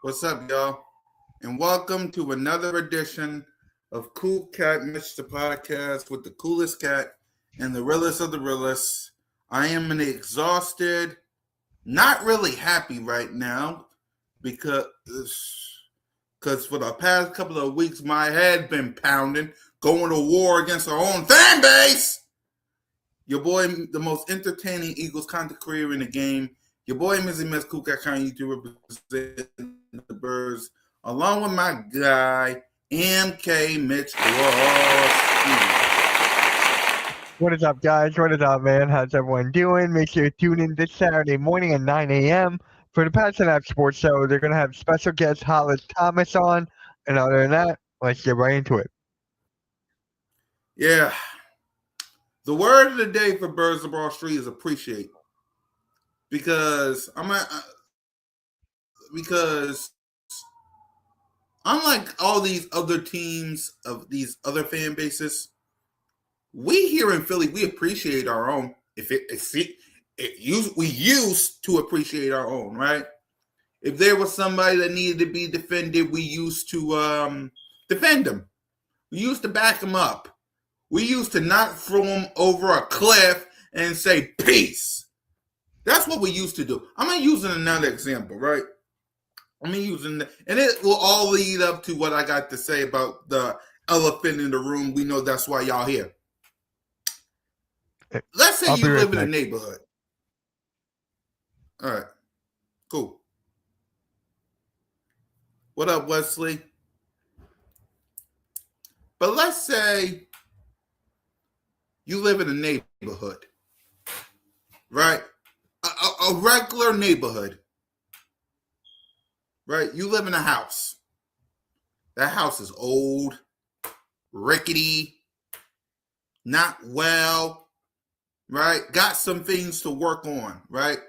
What's up, y'all? And welcome to another edition of CoolCat-Mitch, the podcast with the coolest cat and the realest of the realists. I am exhausted, not really happy right now because for the past couple of weeks my head been pounding, going to war against our own fan base. Your boy, the most entertaining Eagles content creator in the game. Your boy, Mizzy Miss CoolCat, YouTuber representing the Birds, along with my guy, CoolCat-Mitch. What is up, guys? What is up, man? How's everyone doing? Make sure you tune in this Saturday morning at 9 a.m. for the Pats and App Sports Show. They're going to have special guest Hollis Thomas on. And other than that, let's get right into it. Yeah. The word of the day for Birds of Broad Street is appreciate. Because unlike all these other teams of these other fan bases, we here in Philly, we appreciate our own. We used to appreciate our own, right? If there was somebody that needed to be defended, we used to defend them. We used to back them up. We used to not throw them over a cliff and say, peace. That's what we used to do. I'm using another example, right? And it will all lead up to what I got to say about the elephant in the room. We know that's why y'all here. Let's say you live in a neighborhood. All right, cool. What up, Wesley? But let's say you live in a neighborhood, right? A regular neighborhood, right? You live in a house. That house is old, rickety, not well, right? Got some things to work on, right?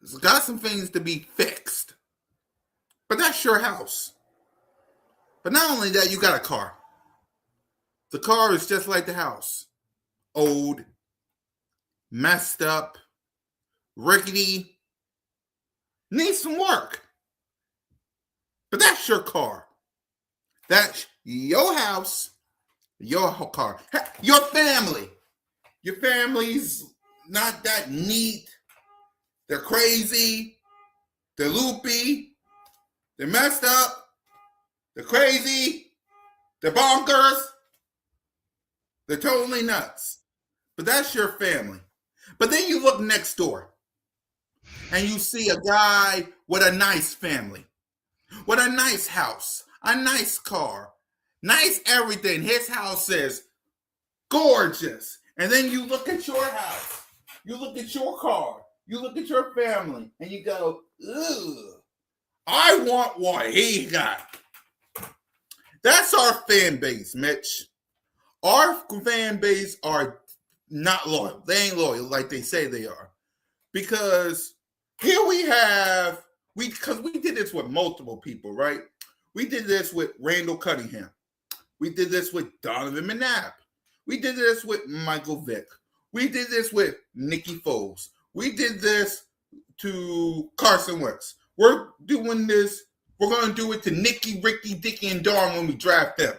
It's got some things to be fixed. But that's your house. But not only that, you got a car. The car is just like the house. Old, messed up, rickety, needs some work. But that's your car. That's your house, your car, your family. Your family's not that neat. They're crazy. They're loopy. They're messed up. They're crazy. They're bonkers. They're totally nuts. But that's your family. But then you look next door and you see a guy with a nice family, with a nice house, a nice car, nice everything. His house is gorgeous. And then you look at your house, you look at your car, you look at your family, and you go, ugh, I want what he got. That's our fan base, Mitch. Our fan base are not loyal. They ain't loyal like they say they are. Because here we did this with multiple people, right? We did this with Randall Cunningham. We did this with Donovan McNabb. We did this with Michael Vick. We did this with Nicky Foles. We did this to Carson Wentz. We're doing this. We're going to do it to Nicky, Ricky, Dicky, and Darn when we draft them.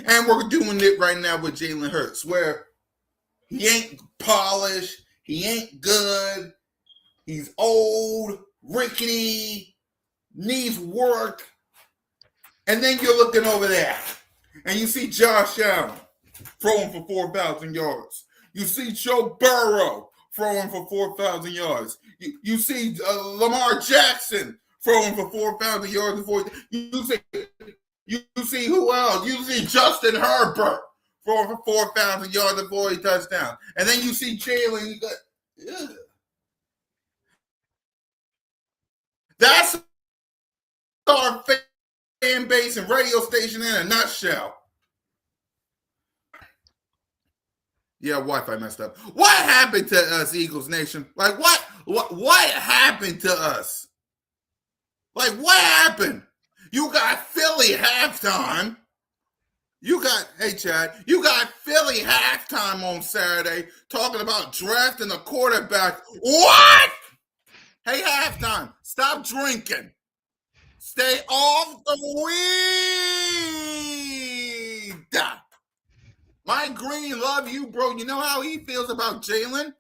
And we're doing it right now with Jalen Hurts, where he ain't polished. He ain't good. He's old, rickety, needs work. And then you're looking over there, and you see Josh Allen throwing for 4,000 yards. You see Joe Burrow throwing for 4,000 yards. You see Lamar Jackson throwing for 4,000 yards. You see who else? You see Justin Herbert throwing for 4,000 yards and 40 touchdowns. And then you see Jalen. You go, ugh. That's our fan base and radio station in a nutshell. Yeah, Wi-Fi messed up. What happened to us, Eagles Nation? Like, what happened to us? Like, what happened? You got Philly halftime. Hey, Chad, you got Philly halftime on Saturday talking about drafting a quarterback. What? Hey, halftime, stop drinking. Stay off the weed. Mike Green, love you, bro. You know how he feels about Jalen?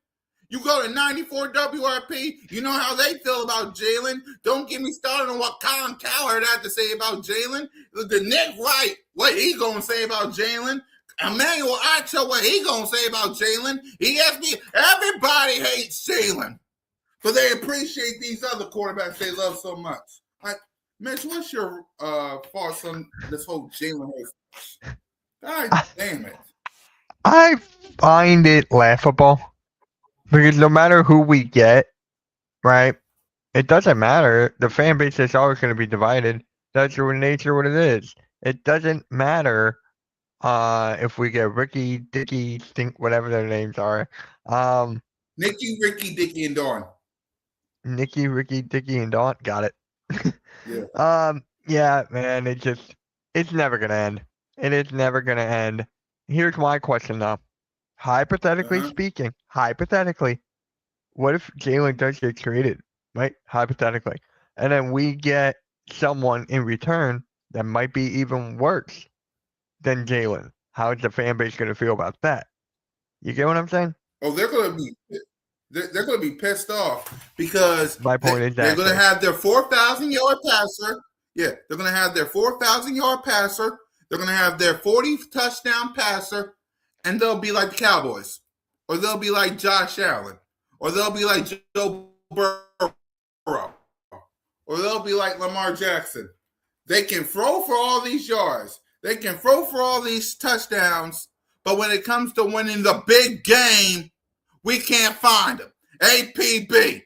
You go to 94 WRP, you know how they feel about Jalen. Don't get me started on what Colin Cowherd had to say about Jalen. The Nick Wright, what he gonna say about Jalen? Emmanuel Acho, what he gonna say about Jalen? ESP, everybody hates Jalen, but they appreciate these other quarterbacks they love so much. Like, Mitch, what's your thoughts on this whole Jalen Hurts? God damn it. I find it laughable because no matter who we get, right, it doesn't matter. The fan base is always going to be divided. That's the nature of what it is. It doesn't matter if we get Ricky, Dicky, Stink, whatever their names are. Nicky, Ricky, Dicky, and Dawn. Nicky, Ricky, Dicky, and Dawn. Got it. Yeah. Yeah, man, it's never gonna end. It is never gonna end. Here's my question though. Hypothetically speaking, what if Jalen does get traded, right? Hypothetically. And then we get someone in return that might be even worse than Jalen. How is the fan base gonna feel about that? You get what I'm saying? Oh, they're gonna be pissed off because My point is they're gonna have their 4,000-yard passer. Yeah, they're gonna have their 4,000-yard passer. They're gonna have their 40-touchdown passer, and they'll be like the Cowboys, or they'll be like Josh Allen, or they'll be like Joe Burrow, or they'll be like Lamar Jackson. They can throw for all these yards. They can throw for all these touchdowns, but when it comes to winning the big game, we can't find them. APB.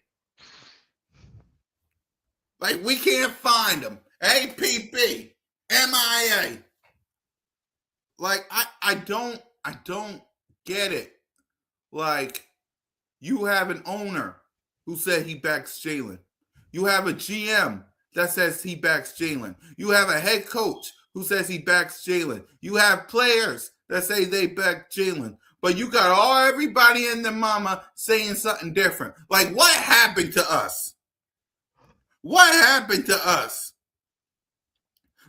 Like, we can't find them. APB. MIA. Like, I don't get it. Like, you have an owner who said he backs Jalen. You have a GM that says he backs Jalen. You have a head coach who says he backs Jalen. You have players that say they back Jalen. But you got everybody and their mama saying something different. Like, what happened to us? What happened to us?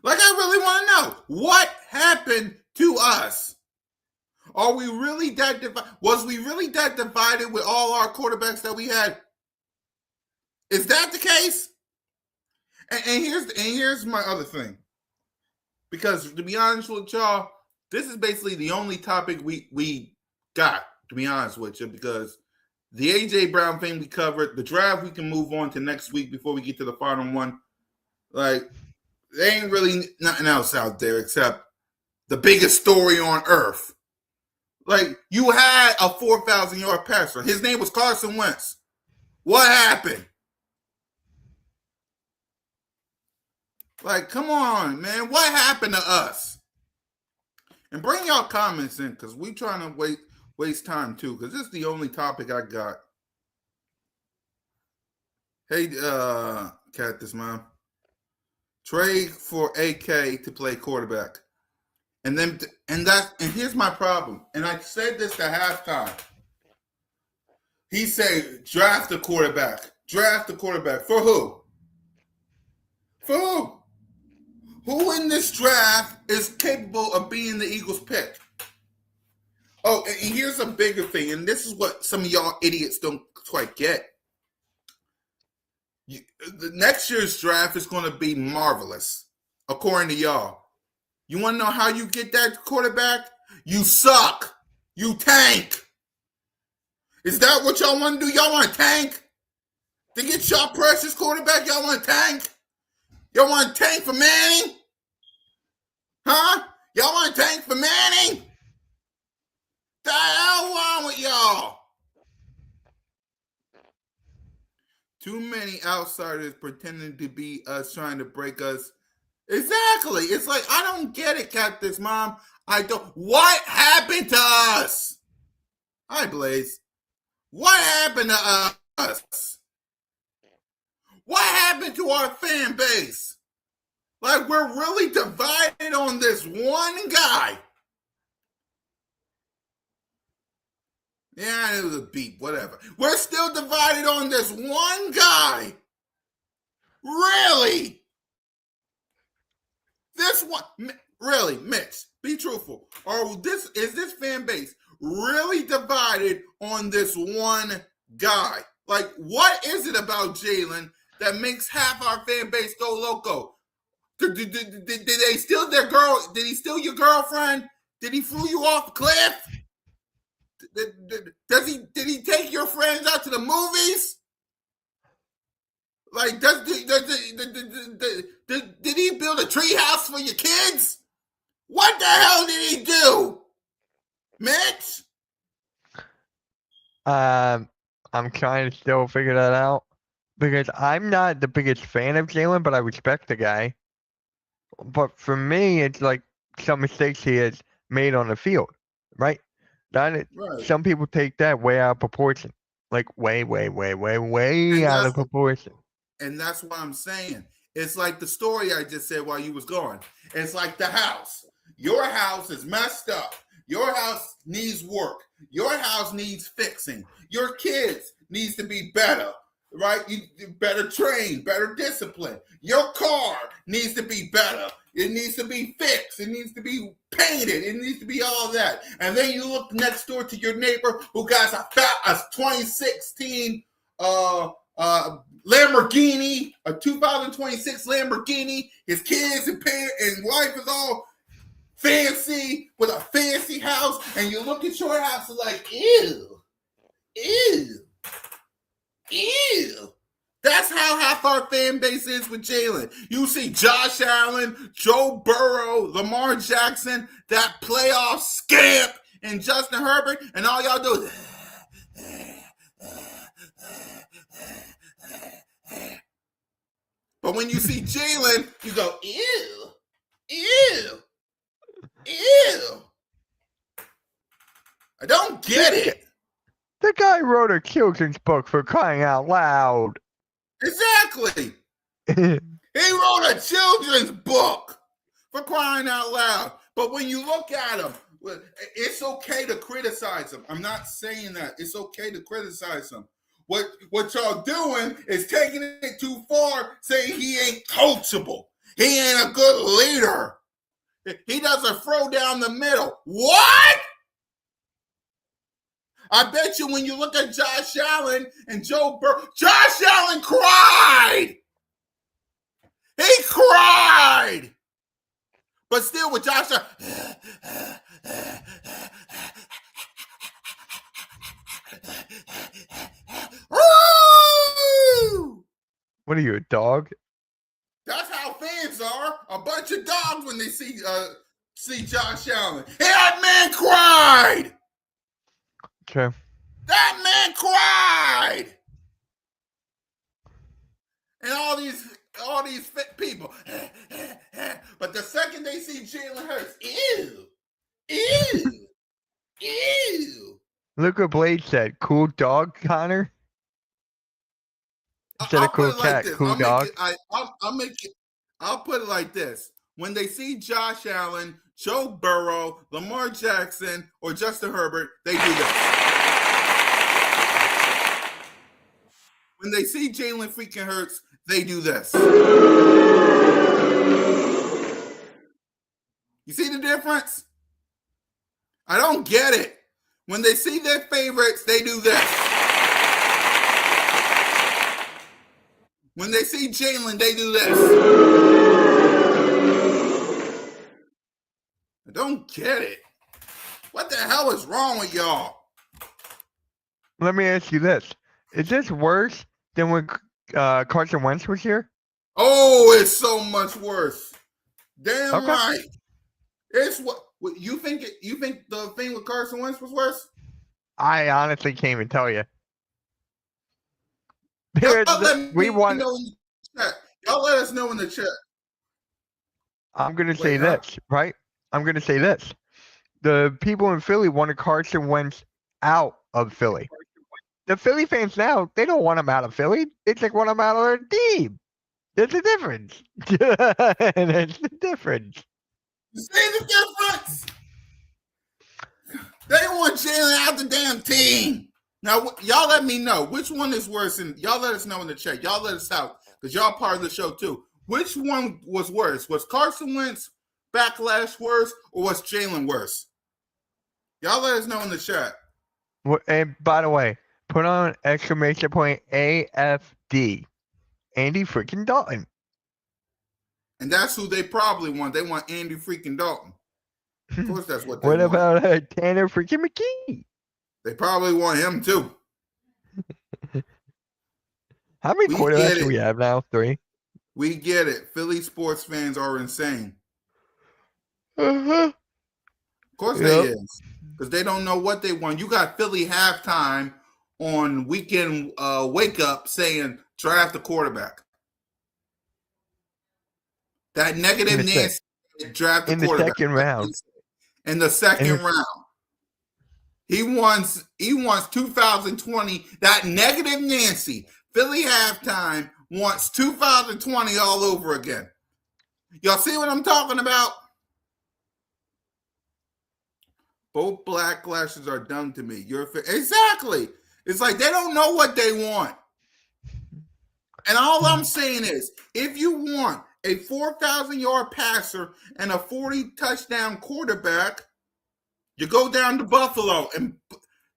Like, I really want to know. What happened to us? Are we really that divided? Was we really that divided with all our quarterbacks that we had? Is that the case? And here's my other thing. Because to be honest with y'all, this is basically the only topic we got, to be honest with you, because the A.J. Brown thing we covered, the draft we can move on to next week before we get to the final one. Like, there ain't really nothing else out there except the biggest story on earth. Like, you had a 4,000-yard passer. His name was Carson Wentz. What happened? Like, come on, man. What happened to us? And bring y'all comments in, because we trying to waste time, too, because this is the only topic I got. Hey, Cat, this mom. Trade for AK to play quarterback. And here's my problem. And I said this at halftime. He said, draft a quarterback. Draft a quarterback. For who? For who? Who in this draft is capable of being the Eagles' pick? Oh, and here's a bigger thing, and this is what some of y'all idiots don't quite get. The next year's draft is going to be marvelous, according to y'all. You want to know how you get that quarterback? You suck. You tank. Is that what y'all want to do? Y'all want to tank? To get y'all precious quarterback, y'all want to tank? Y'all want to tank for Manning? Huh? Y'all want to tank for Manning? The hell wrong with y'all? Too many outsiders pretending to be us, trying to break us. Exactly. It's like, I don't get it, Cactus Mom. I don't. What happened to us? Hi, Blaze. What happened to us? What happened to our fan base? Like, we're really divided on this one guy. Yeah, it was a beep, whatever. We're still divided on this one guy. Really? This one, really, Mitch, be truthful. Is this fan base really divided on this one guy? Like, what is it about Jalen that makes half our fan base go loco? Did they steal their girl? Did he steal your girlfriend? Did he flew you off a cliff? Did he take your friends out to the movies? Like, did he build a treehouse for your kids? What the hell did he do, Mitch? I'm trying to still figure that out because I'm not the biggest fan of Jalen, but I respect the guy. But for me, it's like some mistakes he has made on the field, right? Right. Some people take that way out of proportion, like way out of proportion. And that's what I'm saying. It's like the story I just said while you was gone. It's like the house. Your house is messed up. Your house needs work. Your house needs fixing. Your kids needs to be better, right? You better trained, better discipline. Your car needs to be better. It needs to be fixed. It needs to be painted. It needs to be all that. And then you look next door to your neighbor who got a 2016 Lamborghini, a 2026 Lamborghini. His kids and parents and wife is all fancy with a fancy house, and you look at your house and like, ew. That's how half our fan base is with Jalen. You see Josh Allen, Joe Burrow, Lamar Jackson, that playoff scamp, and Justin Herbert, and all y'all do is but when you see Jalen, you go, ew. I don't get it. The guy wrote a children's book, for crying out loud. Exactly. He wrote a children's book, for crying out loud. But when you look at him, it's okay to criticize him. I'm not saying that. It's okay to criticize him. What y'all doing is taking it too far, saying he ain't coachable. He ain't a good leader. He doesn't throw down the middle. What? I bet you when you look at Josh Allen and Joe Burrow, Josh Allen cried. He cried. But still with Josh Allen. What are you, a dog? That's how fans are. A bunch of dogs when they see Josh Allen. Hey, that man cried. Okay. That man cried. And all these fit people. But the second they see Jalen Hurts, ew. Look what Blade said. Cool dog, Connor. Instead of cool cat, cool dog. I'll put it like this. When they see Josh Allen, Joe Burrow, Lamar Jackson, or Justin Herbert, they do this. When they see Jalen freaking Hurts, they do this. You see the difference? I don't get it. When they see their favorites, they do this. When they see Jalen, they do this. I don't get it. What the hell is wrong with y'all? Let me ask you this. Is this worse than when Carson Wentz was here? Oh, it's so much worse. Damn Okay. right. It's what you think the thing with Carson Wentz was worse? I honestly can't even tell you. Y'all let us know in the chat. I'm going to say this, right? I'm going to say this. The people in Philly wanted Carson Wentz out of Philly. The Philly fans now, they don't want him out of Philly. They just want him out of their team. There's a difference. There's the difference. You see the difference? They want Jalen out the damn team. Now, y'all let me know which one is worse, and y'all let us know in the chat. Y'all let us out because y'all part of the show too. Which one was worse? Was Carson Wentz backlash worse, or was Jalen worse? Y'all let us know in the chat. And by the way, put on exclamation point AFD. Andy freaking Dalton. And that's who they probably want. They want Andy freaking Dalton. Of course, that's what they What want. about Tanner freaking McKee? They probably want him too. How many quarterbacks do we have now? 3? We get it. Philly sports fans are insane. Uh-huh. Of course they is. Because they don't know what they want. You got Philly halftime on weekend wake up saying draft a quarterback. That negative Nancy draft a quarterback. In the second round. In the second round. He wants 2020. That negative Nancy. Philly halftime wants 2020 all over again. Y'all see what I'm talking about? Both backlashes are dumb to me. Exactly. It's like they don't know what they want. And all I'm saying is, if you want a 4,000-yard passer and a 40-touchdown quarterback, you go down to Buffalo and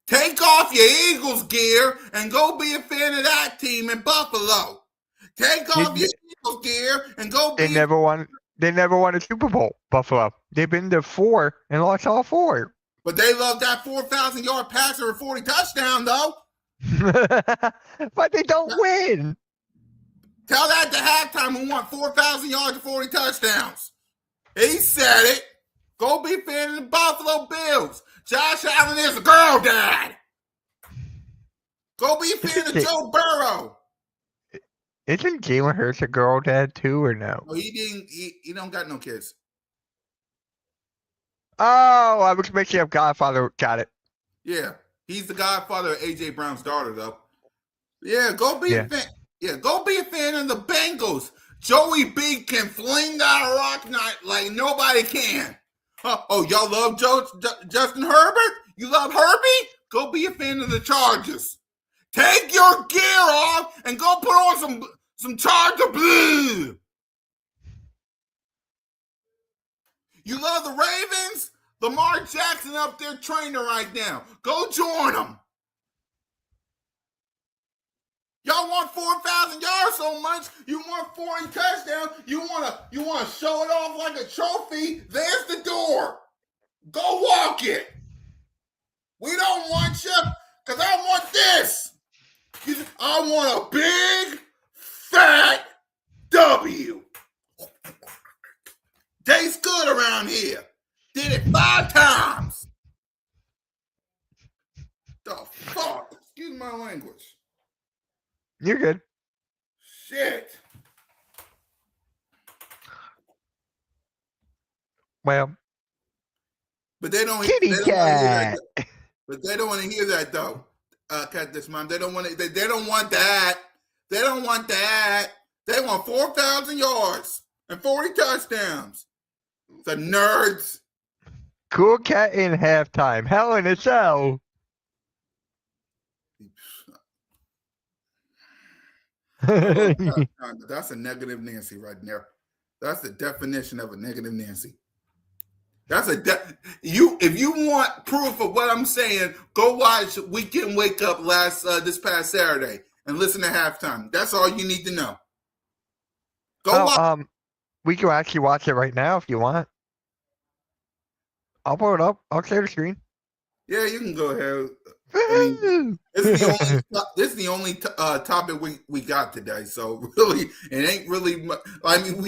take off your Eagles gear and go be a fan of that team in Buffalo. Take off your Eagles gear and go be. They never won a Super Bowl, Buffalo. They've been to 4 and lost all 4. But they love that 4,000-yard passer and 40 touchdown, though. But they don't win. Tell that to halftime who want 4,000 yards and 40 touchdowns. He said it. Go be a fan of the Buffalo Bills. Josh Allen is a girl dad. Go be a fan of Joe Burrow. Isn't Jalen Hurts a girl dad too, or no? No, he didn't. He don't got no kids. Oh, I was mixing up Godfather. Got it. Yeah, he's the godfather of AJ Brown's daughter, though. Yeah, go be a fan. Yeah, go be a fan of the Bengals. Joey B can fling that rock like nobody can. Y'all love Justin Herbert? You love Herbie? Go be a fan of the Chargers. Take your gear off and go put on some Charger blue. You love the Ravens? Lamar Jackson up there training right now. Go join them. Y'all want 4,000 yards so much. You want 40 touchdowns. You wanna show it off like a trophy. There's the door. Go walk it. We don't want you because I want this. I want a big, fat W. Tastes good around here. Did it 5 times. The fuck? Excuse my language. You're good. Shit. Well. But they don't. Kitty cat. But they don't want to hear that though. Cat this mom. They don't want it. They don't want that. They don't want that. They want 4,000 yards and 40 touchdowns. The nerds. Cool Cat in halftime. Hell in a cell. That's a negative Nancy right there. That's the definition of a negative Nancy. That's if you want proof of what I'm saying, go watch Weekend Wake Up this past Saturday and listen to halftime. That's all you need to know. Go watch. We can actually watch it right now if you want. I'll pull it up. I'll share the screen. Yeah, you can go ahead. I mean, this is the only topic we got today. So really, it ain't really. I mean,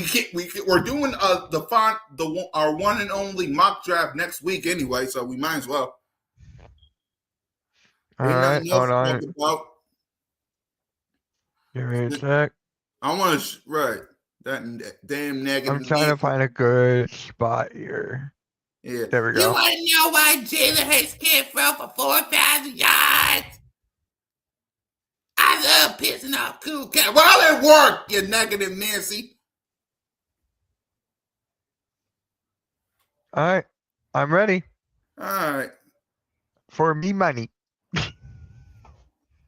we're doing our one and only mock draft next week anyway. So we might as well. All right, hold on. Give me a sec. I want to that damn negative. I'm trying to find a good spot here. Yeah, there we go. You want to know why Jalen Hurts can't throw for 4,000 yards? I love pissing off Cool Cat. Well, it worked, you negative Nancy. All right, I'm ready. All right. For me, money.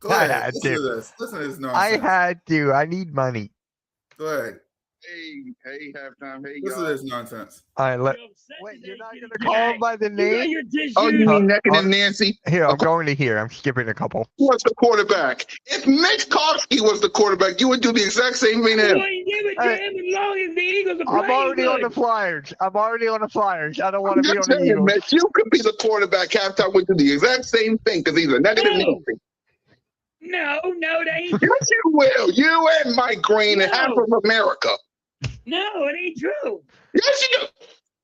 Go I ahead. had Listen to. to this. Listen to this I nonsense. had to. I need money. Go ahead. Hey, halftime. Hey, Listen to y'all. this nonsense. All right, You're upset wait, today, you're not kitty going to call cat. him by the You got name? your tissues. Oh, you mean Uh, Negative Nancy? Here, I'm going to here. I'm skipping a couple. Who was the quarterback? If Mitch Kosky was the quarterback, you would do the exact same thing to him. Boy, give it to Hey, him as long as the Eagles are I'm playing already on the good. Flyers. I don't want I'm to be just on the saying, Eagles. Mitch, you could be the quarterback. Halftime would do the exact same thing because he's a Negative No, Nancy. no, that ain't Yes, you will. You and Mike Green and half No. of America. no, it ain't true. Yes, you do.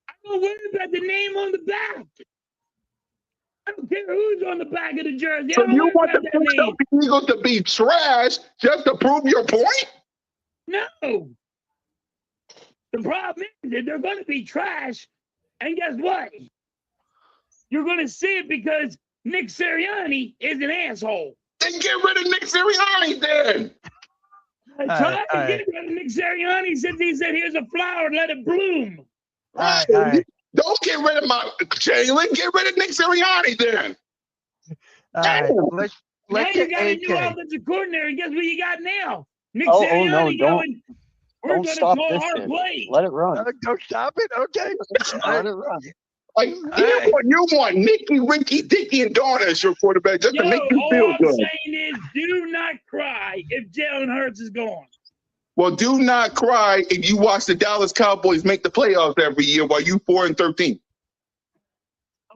I'm gonna worry about the name on the back. I don't care who's on the back of the jersey. So I don't you worry want about the that name. Philadelphia Eagles to be trash just to prove your point? No. The problem is that they're gonna be trash, and guess what? You're gonna see it because Nick Sirianni is an asshole. Then get rid of Nick Sirianni then. I All tried right, to all get rid of Nick Sirianni since he said, "Here's a flower, let it bloom." All right. Don't get rid of my Jalen. Get rid of Nick Sirianni then. All right. Damn. Let's Now you get got a new AK. offensive coordinator, and guess what you got now? Nick Oh, Sirianni no, don't- going, "We're Don't gonna stop call this our shit. plays." Let it run. Don't stop it. Okay. Let it run. Like you want Nicky, Ricky, Dicky, and Donna as your quarterback just Yo, to make you all feel I'm good. saying is, do not cry if Jalen Hurts is gone. Well, do not cry if you watch the Dallas Cowboys make the playoffs every year while you 4-13.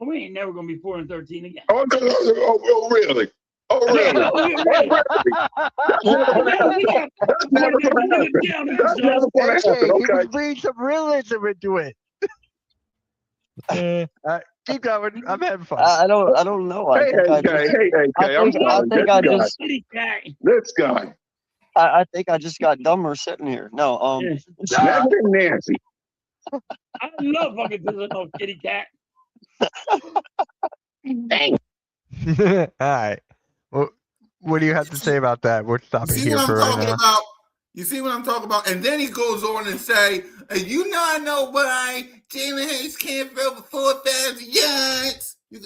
Oh, we ain't never gonna be 4-13 again. Oh, really? Oh, really? Yeah, really. That's never going to happen. That's never going to happen. That's never going to happen, AK, he was okay? bringing some realism into it. All right, keep going. I'm having fun. I don't know. I Hey, think I AK, just, hey, AK, I'm sorry. think I just, Kitty cat. This guy. I think I just got dumber sitting here. No, Negative Nancy. I love fucking pissing off kitty cat. Dang. All right. Well, what do you have to say about that? We'll You stop it see here what I'm for right talking now. about? You see what I'm talking about? And then he goes on and say, "You know, I know why Jalen Hurts can't throw for 4,000 yards. You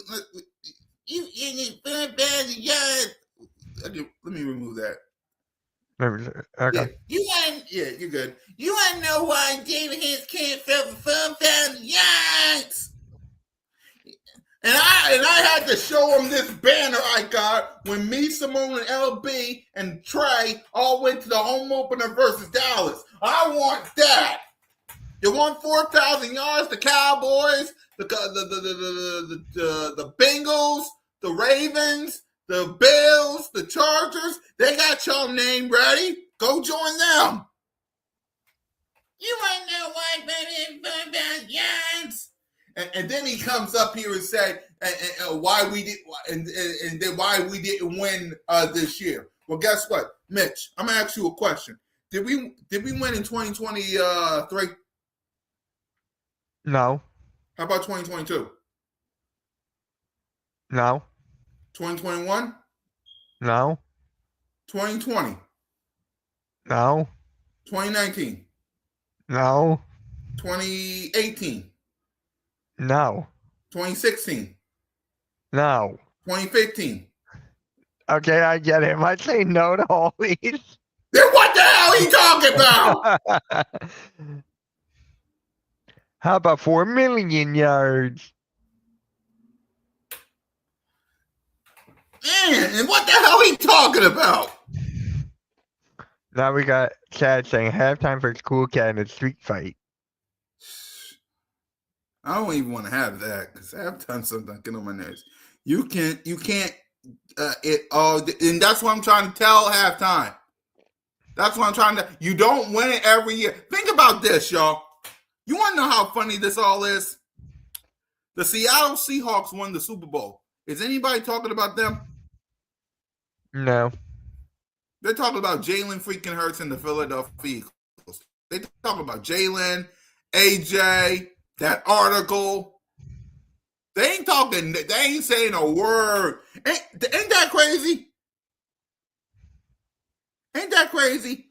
need 4,000 yards." Let me remove that. Okay. Yeah, you're good. You want to know why Jalen Hurts can't throw for 4,000 yards? And I had to show him this banner I got when me, Simone, and LB and Trey all went to the home opener versus Dallas. I want that. You want 4,000 yards? The Cowboys, the Bengals, the Ravens, the Bills, the Chargers. They got your name ready. Go join them. You want to know why 4,000 yards? And then he comes up here and said why we did and then why we didn't win this year. Well, guess what, Mitch? I'm gonna ask you a question. Did we win in 2023? No. How about 2022? No. 2021? No. 2020? No. 2019? No. 2018? No. 2016? No. 2015? Okay, I get it. Am I saying no to all these? Then what the hell are you talking about? How about 4 million yards? Man, and what the hell are you talking about? Now we got Chad saying halftime for CoolCat in a street fight. I don't even want to have that because I've done something get on my nerves. You can't, and that's what I'm trying to tell halftime. That's what I'm trying to, you don't win it every year. Think about this, y'all. You want to know how funny this all is? The Seattle Seahawks won the Super Bowl. Is anybody talking about them? No. They're talking about Jalen freaking Hurts and the Philadelphia Eagles. They talking about Jalen, AJ, that article. They ain't talking. They ain't saying a word. Ain't that crazy? Ain't that crazy?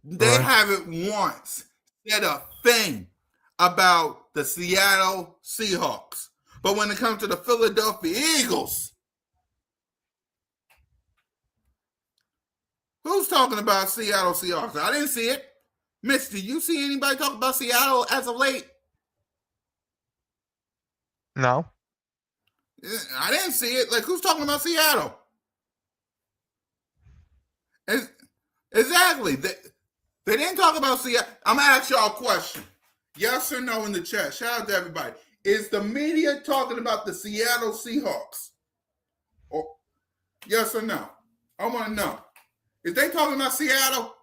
They haven't once said a thing about the Seattle Seahawks. But when it comes to the Philadelphia Eagles, who's talking about Seattle Seahawks? I didn't see it. Mitch, did you see anybody talk about Seattle as of late? No. I didn't see it. Like, who's talking about Seattle? Exactly. They didn't talk about Seattle. I'm going to ask y'all a question. Yes or no in the chat. Shout out to everybody. Is the media talking about the Seattle Seahawks? Or yes or no? I want to know. Is they talking about Seattle?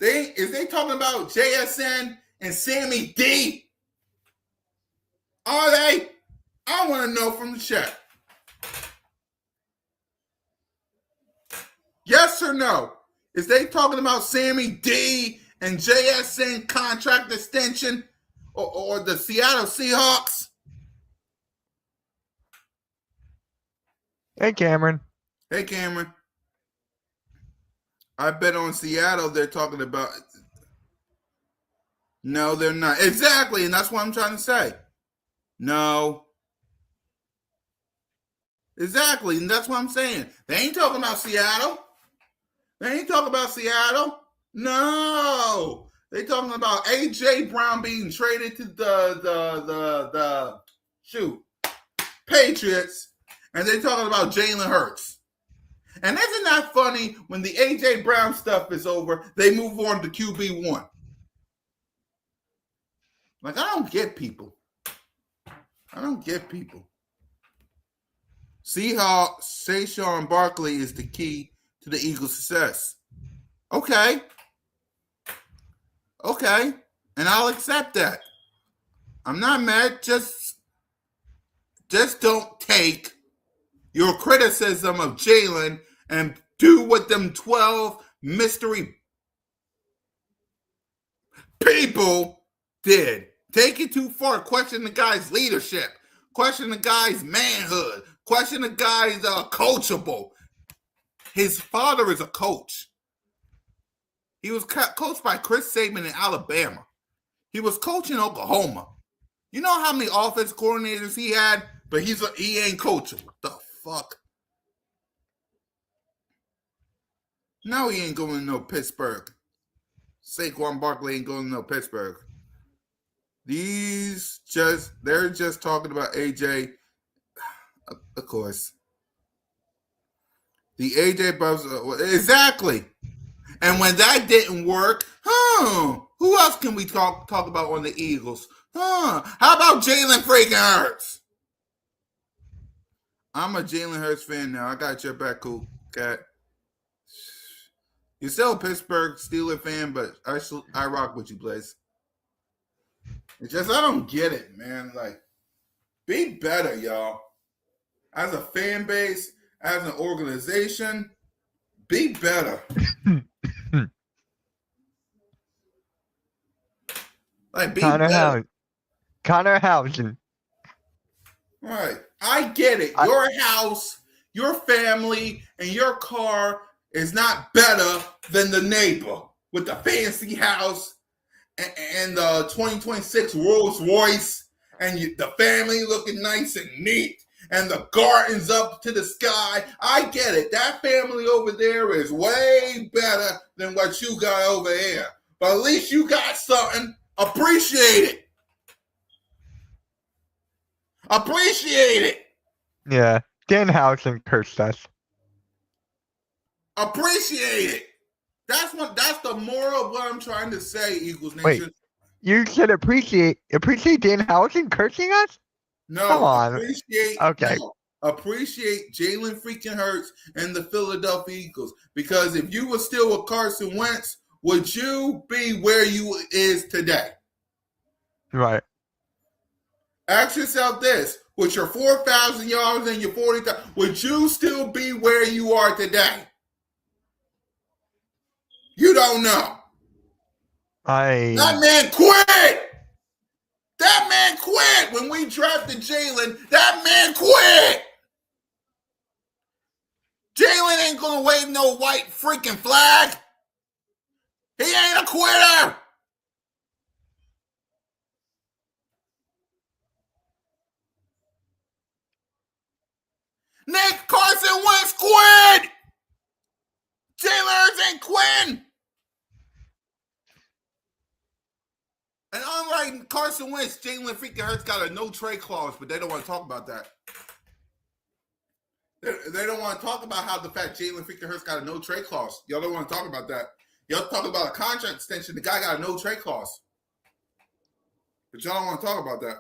Is they talking about JSN and Sammy D? Are they? I want to know from the chat. Yes or no? Is they talking about Sammy D and JSN contract extension or the Seattle Seahawks? Hey, Cameron. Hey, Cameron. I bet on Seattle they're talking about. No, they're not. Exactly, and that's what I'm trying to say. No. Exactly, and that's what I'm saying. They ain't talking about Seattle. They ain't talking about Seattle. No. They talking about A.J. Brown being traded to the Patriots, and they talking about Jalen Hurts. And isn't that funny? When the A.J. Brown stuff is over, they move on to QB1. Like, I don't get people. I don't get people. Saquon Barkley is the key to the Eagles' success. Okay. Okay. And I'll accept that. I'm not mad. Just don't take your criticism of Jalen and do what them 12 mystery people did. Take it too far. Question the guy's leadership. Question the guy's manhood. Question the guy's coachable. His father is a coach. He was coached by Chris Saban in Alabama. He was coaching Oklahoma. You know how many offense coordinators he had? But he ain't coachable. What the fuck? No, he ain't going to no Pittsburgh. Saquon Barkley ain't going to no Pittsburgh. They're just talking about AJ. Of course. The AJ Buffs, exactly. And when that didn't work, who else can we talk about on the Eagles? How about Jalen freaking Hurts? I'm a Jalen Hurts fan now. I got your back, cool cat. You're still a Pittsburgh Steelers fan, but I rock with you, Blaze. It's just I don't get it, man. Like, be better, y'all. As a fan base, as an organization, be better. Like, be better. Connor Housen. All right. I get it. Your house, your family, and your car is not better than the neighbor with the fancy house and the 2026 Rolls Royce and the family looking nice and neat and the gardens up to the sky. I get it. That family over there is way better than what you got over here. But at least you got something. Appreciate it. Appreciate it. Yeah. Dan Housen cursed us. Appreciate it. That's the moral of what I'm trying to say, Eagles Nation. Wait, you said appreciate Dan Housen cursing us? No, come on. Appreciate Jalen freaking Hurts and the Philadelphia Eagles. Because if you were still with Carson Wentz, would you be where you is today? Right. Ask yourself this. With your 4,000 yards and your 40,000, would you still be where you are today? You don't know. That man quit. That man quit. When we drafted Jalen, that man quit. Jalen ain't going to wave no white freaking flag. He ain't a quitter. Nick, Carson Wentz, Quinn! Jalen Hurts and Quinn! And unlike Carson Wentz, Jalen freaking Hurts got a no-trade clause, but they don't want to talk about that. They don't want to talk about how the fact Jalen freaking Hurts got a no-trade clause. Y'all don't want to talk about that. Y'all talk about a contract extension. The guy got a no-trade clause. But y'all don't want to talk about that.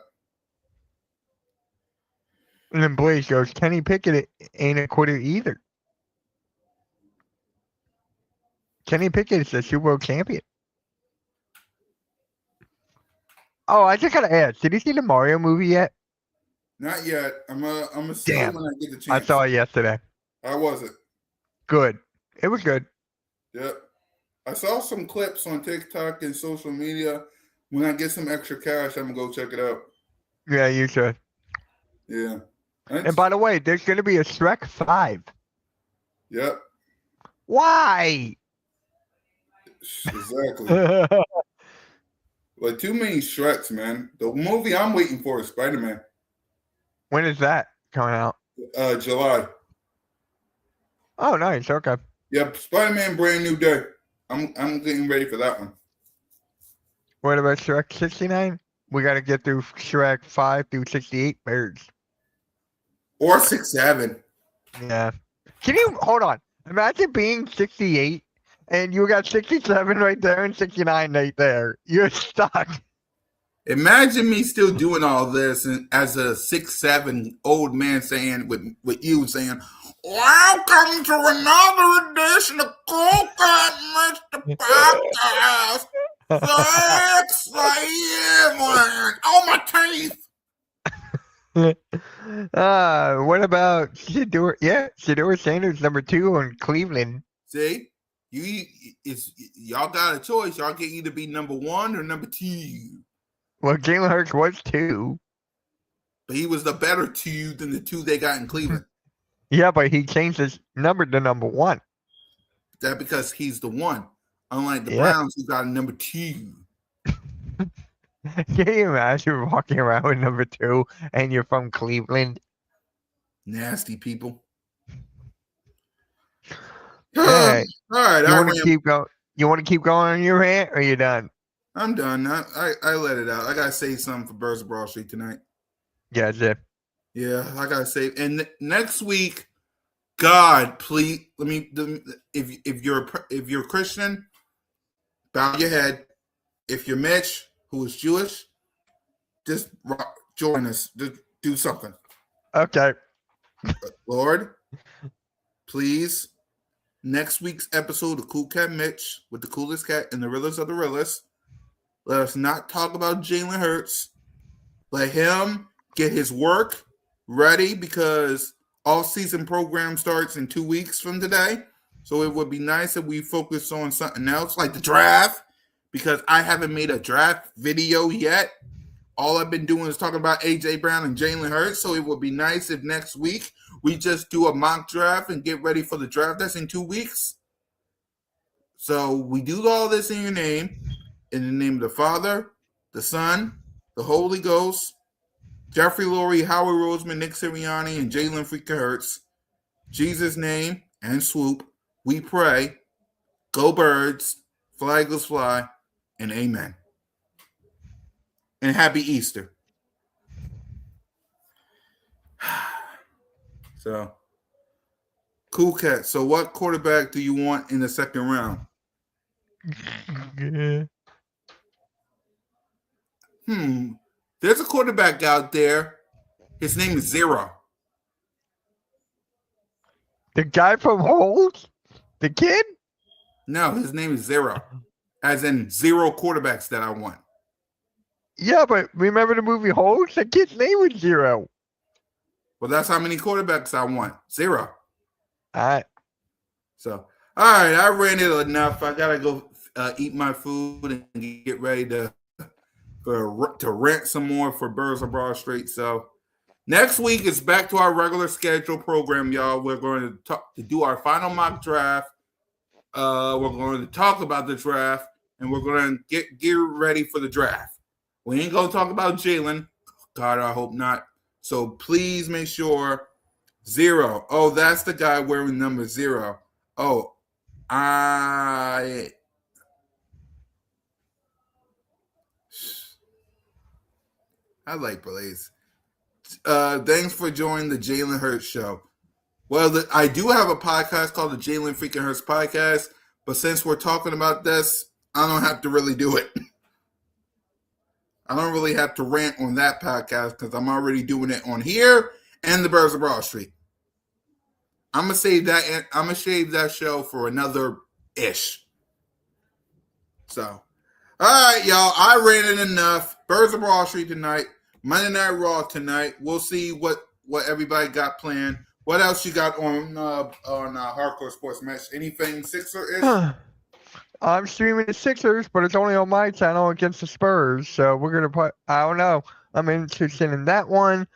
And then Blaze goes, Kenny Pickett ain't a quitter either. Kenny Pickett is the Super Bowl champion. Oh, I just gotta ask, did you see the Mario movie yet? Not yet. I'm gonna see it when I get the chance. I saw it yesterday. How was it? Good. It was good. Yep. I saw some clips on TikTok and social media. When I get some extra cash, I'm gonna go check it out. Yeah, you should. Yeah. And by the way, there's gonna be a Shrek 5. Yep. Why? Exactly. Like too many Shreks, man. The movie I'm waiting for is Spider-Man. When is that coming out? July. Oh, nice. Okay. Yep, Spider-Man Brand New Day. I'm getting ready for that one. What about Shrek 69? We gotta get through Shrek 5 through 68 birds. Or 6-7. Yeah. Can you hold on? Imagine being 68 and you got 67 right there and 69 right there. You're stuck. Imagine me still doing all this and as a 6-7 old man saying with you saying, "Welcome to another edition of CoolCat-Mitch the podcast." Thanks, man. Oh, my teeth. What about Shedeur? Yeah, Shedeur Sanders #2 on Cleveland. See, y'all got a choice. Y'all can either be number 1 or number 2. Well, Jalen Hurts was 2. But he was the better 2 than the 2 they got in Cleveland. Yeah, but he changed his number to number 1. That because he's the 1. Unlike the Browns, who got a number 2. Can you imagine walking around with number 2 and you're from Cleveland? Nasty people. Hey, all right. You want to keep going? You want to keep going on your rant, or are you done? I'm done. I let it out. I gotta say something for Birds of Broad Street tonight. Yeah, Zip. Yeah, I gotta say. And next week, God, please let me. If you're Christian, bow your head. If you're Mitch, who is Jewish, just join us. Just do something. Okay. Lord, please. Next week's episode of CoolCat-Mitch with the coolest cat and the realest of the realest. Let us not talk about Jalen Hurts. Let him get his work ready because all-season program starts in 2 weeks from today. So it would be nice if we focus on something else like the draft because I haven't made a draft video yet. All I've been doing is talking about A.J. Brown and Jalen Hurts. So it would be nice if next week we just do a mock draft and get ready for the draft that's in 2 weeks. So we do all this in your name. In the name of the Father, the Son, the Holy Ghost, Jeffrey Lurie, Howard Roseman, Nick Sirianni, and Jalen freaking Hurts. Jesus' name and swoop, we pray. Go Birds, fly Eagles fly, and amen. And happy Easter. So, Cool Cat. So what quarterback do you want in the second round? There's a quarterback out there. His name is Zero. The guy from Holes? The kid? No, his name is Zero. As in 0 quarterbacks that I want. Yeah, but remember the movie Holes? The kid's name was Zero. Well, that's how many quarterbacks I want. 0. All right. So, all right, I ran it enough. I got to go eat my food and get ready to rent some more for Birds of Broad Street. So next week is back to our regular schedule program, y'all. We're going to do our final mock draft. We're going to talk about the draft, and we're going to get ready for the draft. We ain't going to talk about Jalen. God, I hope not. So please make sure 0. Oh, that's the guy wearing number 0. Oh, I like Blaze. Thanks for joining the Jalen Hurts show. Well, I do have a podcast called the Jalen Freaking Hurts Podcast, but since we're talking about this, I don't have to really do it. I don't really have to rant on that podcast because I'm already doing it on here and the Birds of Broad Street. I'm gonna save that show for another ish. So, all right, y'all. I ranted enough. Birds of Broad Street tonight. Monday Night Raw tonight. We'll see what everybody got planned. What else you got on Hardcore Sports Match? Anything Sixer-ish? I'm streaming the Sixers, but it's only on my channel against the Spurs. So we're gonna put. I don't know. I'm interested in that one.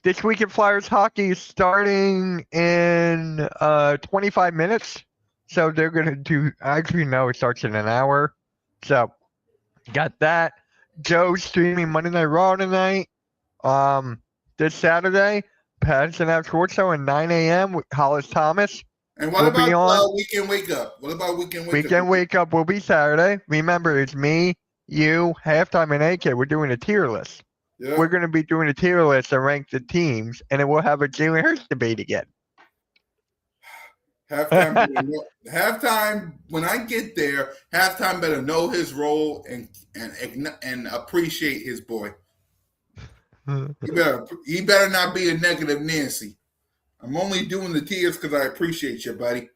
This week in Flyers hockey is starting in 25 minutes. So they're gonna do. Actually, no, it starts in an hour. So got that. Joe's streaming Monday Night Raw tonight. This Saturday, Patterson Ave Sports Show at 9 a.m. with Hollis Thomas. And what about Weekend Wake Up? What about Weekend Wake Up? Weekend Wake Up will be Saturday. Remember, it's me, you, Halftime, and AK. We're doing a tier list. Yeah. We're going to be doing a tier list and rank the teams, and then we'll have a Jalen Hurts debate again. Halftime. When I get there, Halftime better know his role and appreciate his boy. He better not be a negative Nancy. I'm only doing the tears because I appreciate you, buddy.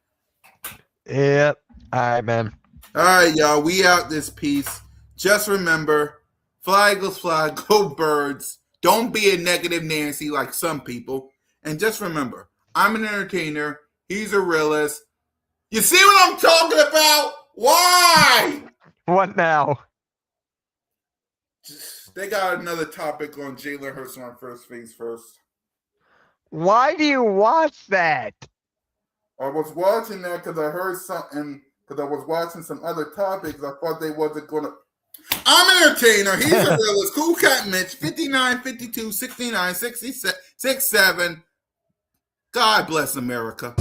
Yep. All right, man. All right, y'all. We out this piece. Just remember, fly, Eagles, fly, go Birds. Don't be a negative Nancy like some people. And just remember, I'm an entertainer. He's a realist. You see what I'm talking about? Why? What now? They got another topic on Jalen Hurts on First Things First. Why do you watch that? I was watching that because I heard something, because I was watching some other topics. I thought they wasn't going to. I'm an entertainer. He's a realist. CoolCat-Mitch, 59, 52, 69, 67. God bless America.